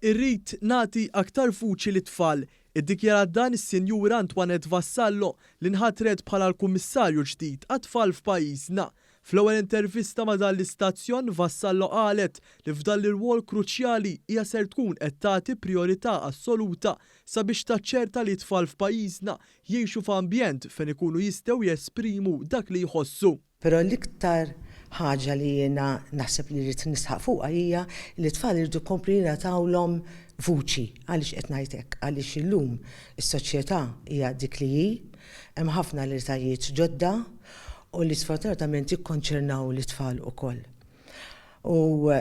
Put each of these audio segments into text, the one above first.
Irrid nagħti aktar vuċi lit-tfal. Iddikjarat dan is-Sinjura Antoinette Vassallo li nħatret bħala l-Kummissarju ġdid għat-tfal f'pajjiżna. Fl-ewwel intervista ma' dan l-istazzjon Vassallo qalet li f'dan l-irwol kruċjali hija ser tkun qed tagħti prijorità assoluta sabiex taċċerta li t-tfal f'pajjiżna jgħixu f'ambjent fejn ikunu jistgħu jesprimu dak li jħossu. Però l-iktar ħaġa li jiena naħseb li rrid nisħaq fuqha hija li t-tfal irdu kompli nagħtawhom vuċi għaliex qed ngħid hekk, għaliex illum is-soċjetà hija dik li hi, hemm ħafna l-irtajiet ġodda u li sfortunatament jikkonċernaw l-tfal ukoll. U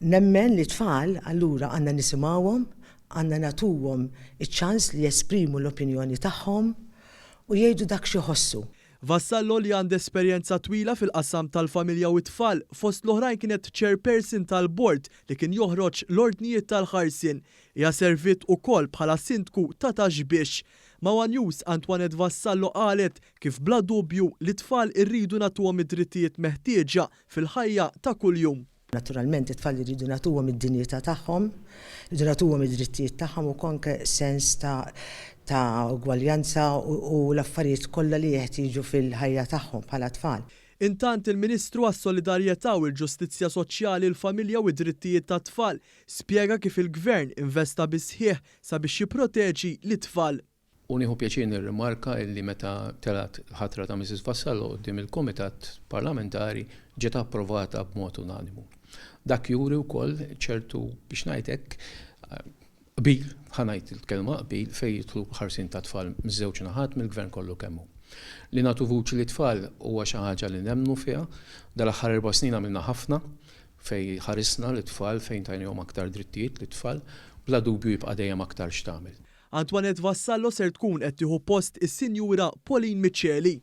nemmen li tfal allura għandna nisimgħuhom, għandna nagħtuhom iċ-ċans li jesprimu l-opinjoni tagħhom u jgħidu dak xi jħossu. Vassallo li għandha esperjenza twila fil-qasam tal-familja u t-tfal fost l-oħrajn kienet chairperson tal-bord li kien joħroġ l-ordnijiet tal-ħarsien. Hija servit ukoll bħala sindku ta' Taxbix. Ma' One News Antoinette Vassallo qalet kif bla dubju li t-tfal irridu nagħtuhom id-drittijiet meħtieġa fil-ħajja ta' kuljum. Naturalment it-tfal irridu nagħtuhom id-dinjità tagħhom, irridu nagħtuhom id-drittijiet tagħhom u konke sens ta' ugwaljanza u l-affarijiet kollha li jeħtieġu fil-ħajja tagħhom bħala tfal. Intant il-Ministru għas-Solidarjetà u l-Ġustizzja Soċjali, l-Familja u d-Drittijiet tat-tfal spjega kif il-Gvern investa bisħieħ sabiex jipproteġi l-tfal. U nieħu pjaċir nirrimarka li meta telat ħatra ta' Mrs. Vassallo quddiem il-Kumitat Parlamentari ġiet approvata b'mod unanimu. Dak juri wkoll ċertu biex ngħid hekk qbil, ħanajt il-kelma qbil fejn jidħlu ħarsien ta' tfal miż-żewġ naħat mill-Gvern kollu kemm hu. Li nagħtu vuċi li tfal huwa xi ħaġa li nemmnu fiha, dal-aħħar 4 snin għamilna ħafna fejn ħarisna l tfal fejn tajnihom aktar drittijiet li tfal bla dubju jibqa' dejjem aktar x'tagħmel. Antoinette Vassallo ser tkun qed tieħu post is-Sinjura Pauline Micheli.